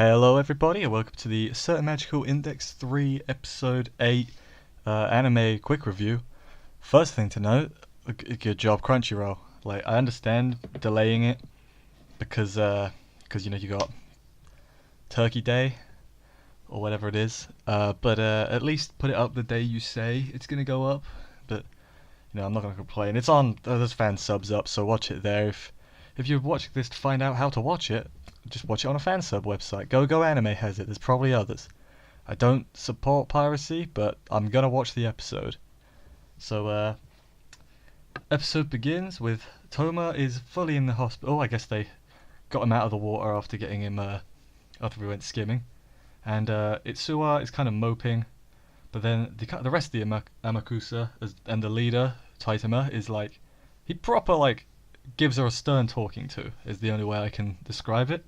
Hello everybody and welcome to the Certain Magical Index 3 episode 8 anime quick review. First thing to note, good job Crunchyroll. Like, I understand delaying it because you got Turkey Day or whatever it is, but at least put it up the day you say it's gonna go up. But I'm not gonna complain. It's on, there's fan subs up, so watch it there. If you're watching this to find out how to watch it, just watch it on a fan sub website. Go Anime has it. There's probably others. I don't support piracy, but I'm gonna watch the episode. So episode begins with Toma is fully in the hospital. I guess they got him out of the water after getting him after we went skimming, and Itsuwa is kind of moping, but then the rest of the Amakusa and the leader Taitama is like, he proper like gives her a stern talking to, is the only way I can describe it.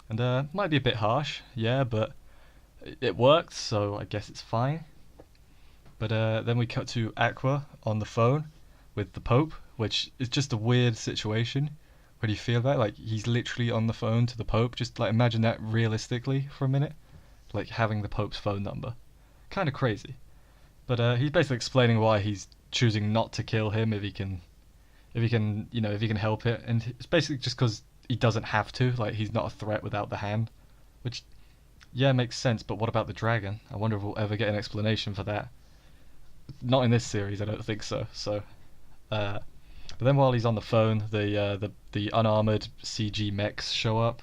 And might be a bit harsh, yeah, but it worked, so I guess it's fine. But then we cut to Aqua on the phone with the Pope, which is just a weird situation. What do you feel about it? Like, he's literally on the phone to the Pope. Just like imagine that realistically for a minute, like having the Pope's phone number. Kind of crazy. But he's basically explaining why he's choosing not to kill him if he can help it, and it's basically just because he doesn't have to. Like, he's not a threat without the hand, which, yeah, makes sense. But what about the dragon? I wonder if we'll ever get an explanation for that. Not in this series, I don't think so. But then while he's on the phone, the unarmored CG mechs show up,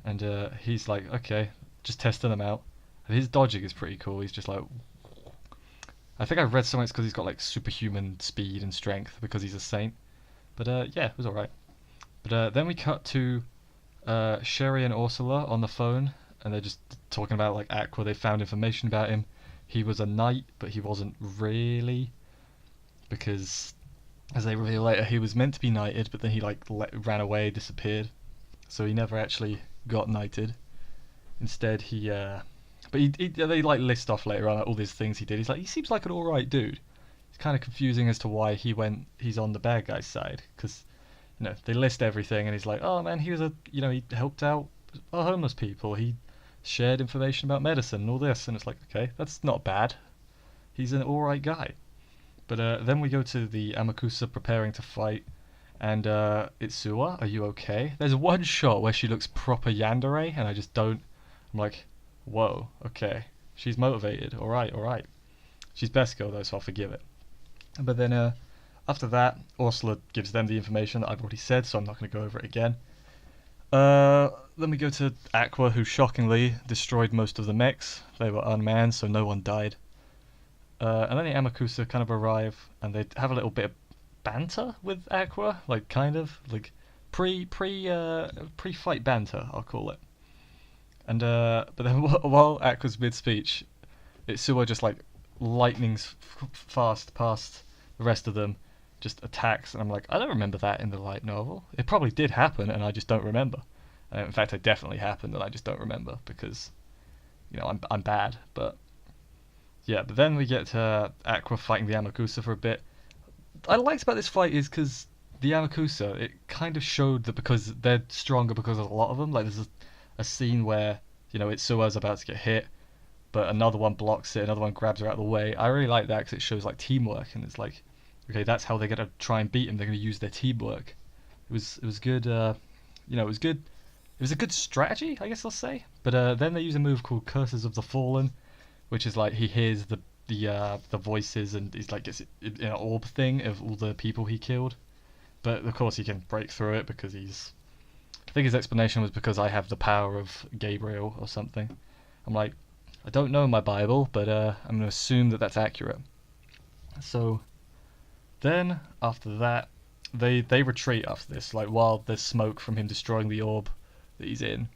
and he's like, okay, just testing them out. And his dodging is pretty cool. He's just like, I think I read somewhere it's because he's got like superhuman speed and strength because he's a saint. But yeah, it was alright. But then we cut to Sherry and Ursula on the phone, and they're just talking about like Aqua. They found information about him. He was a knight, but he wasn't really, because as they reveal later, he was meant to be knighted, but then he like ran away, disappeared. So he never actually got knighted. Instead, they like list off later on like, all these things he did. He's like, he seems like an alright dude. It's kind of confusing as to why he's on the bad guy's side, because they list everything, and he's like, oh man, he was he helped out homeless people, he shared information about medicine and all this, and it's like, okay, that's not bad. He's an alright guy. But then we go to the Amakusa preparing to fight, and Itsuwa, are you okay? There's one shot where she looks proper yandere, and I'm like, whoa, okay, she's motivated, alright. She's best girl though, so I'll forgive it. But then after that, Ursula gives them the information that I've already said, so I'm not going to go over it again. Then we go to Aqua, who shockingly destroyed most of the mechs. They were unmanned, so no one died. And then the Amakusa kind of arrive, and they have a little bit of banter with Aqua, like kind of like pre-fight banter, I'll call it. And but then while Aqua's mid-speech, Itsuwa just like lightnings fast past the rest of them, just attacks, and I'm like, I don't remember that in the light novel. It probably did happen, and I just don't remember. In fact, it definitely happened, and I just don't remember because, I'm bad. But yeah, but then we get to Aqua fighting the Amakusa for a bit. What I liked about this fight is because the Amakusa, it kind of showed that because they're stronger because there's a lot of them. Like, there's a scene where Itsuwa's about to get hit, but another one blocks it, another one grabs her out of the way. I really like that because it shows like teamwork, and it's like, okay, that's how they're gonna try and beat him. They're gonna use their teamwork. It was good. It was good. It was a good strategy, I guess I'll say. But then they use a move called Curses of the Fallen, which is like he hears the voices, and he's like gets in an orb thing of all the people he killed. But of course he can break through it because I think his explanation was because I have the power of Gabriel or something. I'm like, I don't know my Bible, but I'm going to assume that that's accurate. So then after that, they retreat after this. Like, while there's smoke from him destroying the orb that he's in,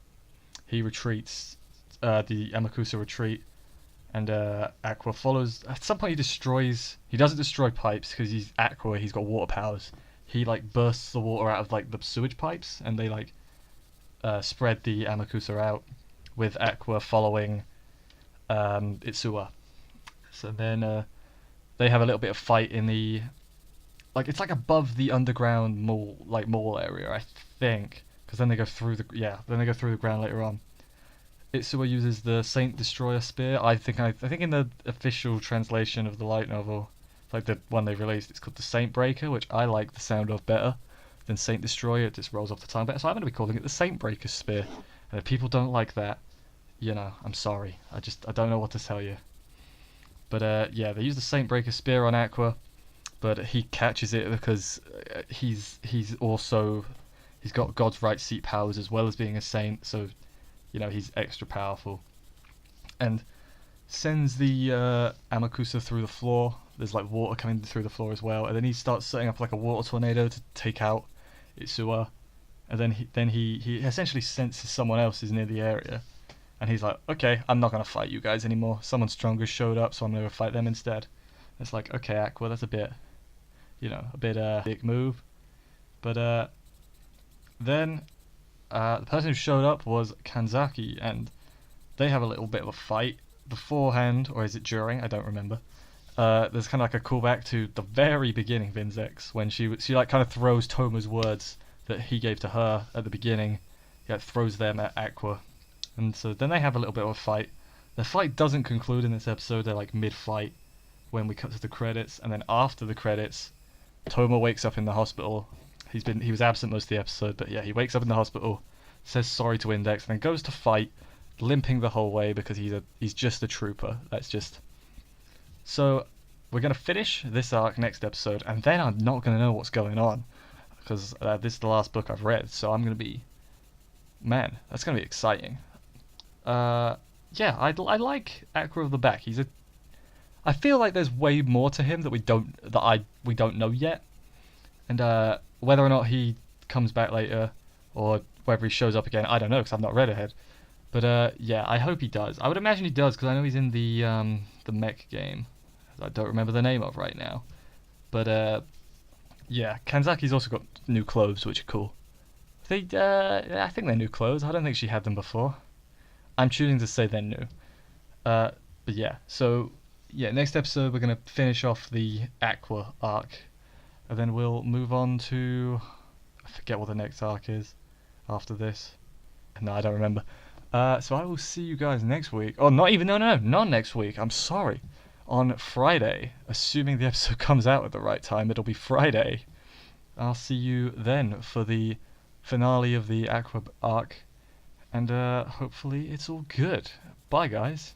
he retreats. The Amakusa retreat, and Aqua follows. At some point he doesn't destroy pipes because he's Aqua. He's got water powers. He like bursts the water out of like the sewage pipes, and they like spread the Amakusa out, with Aqua following Itsuwa. So then they have a little bit of fight in the, like, it's like above the underground mall area, I think, because then they go through the ground later on. Itsuwa uses the Saint Destroyer spear. I think in the official translation of the light novel, like the one they released, it's called the Saint Breaker, which I like the sound of better than Saint Destroyer. It just rolls off the tongue better. So I'm going to be calling it the Saint Breaker spear. And if people don't like that, you know, I'm sorry. I don't know what to tell you. But yeah, they use the Saint Breaker spear on Aqua, but he catches it because he's got God's right seat powers as well as being a saint. So you know, he's extra powerful. And sends the Amakusa through the floor. There's like water coming through the floor as well. And then he starts setting up like a water tornado to take out Itsuwa. And then he essentially senses someone else is near the area. And he's like, okay, I'm not going to fight you guys anymore. Someone stronger showed up, so I'm going to fight them instead. It's like, okay, Aqua, that's a bit, you know, a bit dick move. But then the person who showed up was Kanzaki, and they have a little bit of a fight beforehand, or is it during? I don't remember. There's kind of like a callback to the very beginning of Inzex, when she like kind of throws Toma's words that he gave to her at the beginning. Yeah, throws them at Aqua, and so then they have a little bit of a fight. The fight doesn't conclude in this episode. They're like mid-fight when we cut to the credits, and then after the credits, Toma wakes up in the hospital. He was absent most of the episode, but yeah, he wakes up in the hospital, says sorry to Index, and then goes to fight, limping the whole way because he's just a trooper. That's just. So we're gonna finish this arc next episode, and then I'm not gonna know what's going on because this is the last book I've read. So I'm gonna be, man, that's gonna be exciting. Yeah, I like Aqua of the Back. I feel like there's way more to him that we don't know yet, and whether or not he comes back later, or whether he shows up again, I don't know because I've not read ahead. But yeah, I hope he does. I would imagine he does because I know he's in the mech game. I don't remember the name of right now. But yeah, Kanzaki's also got new clothes, which are cool. I think they're new clothes. I don't think she had them before. I'm choosing to say they're new. But yeah, so yeah, next episode we're gonna finish off the Aqua arc. And then we'll move on to, I forget what the next arc is after this. No, I don't remember. So I will see you guys next week. Oh, not next week. I'm sorry. On Friday, assuming the episode comes out at the right time, it'll be Friday. I'll see you then for the finale of the Aqua arc. And hopefully it's all good. Bye, guys.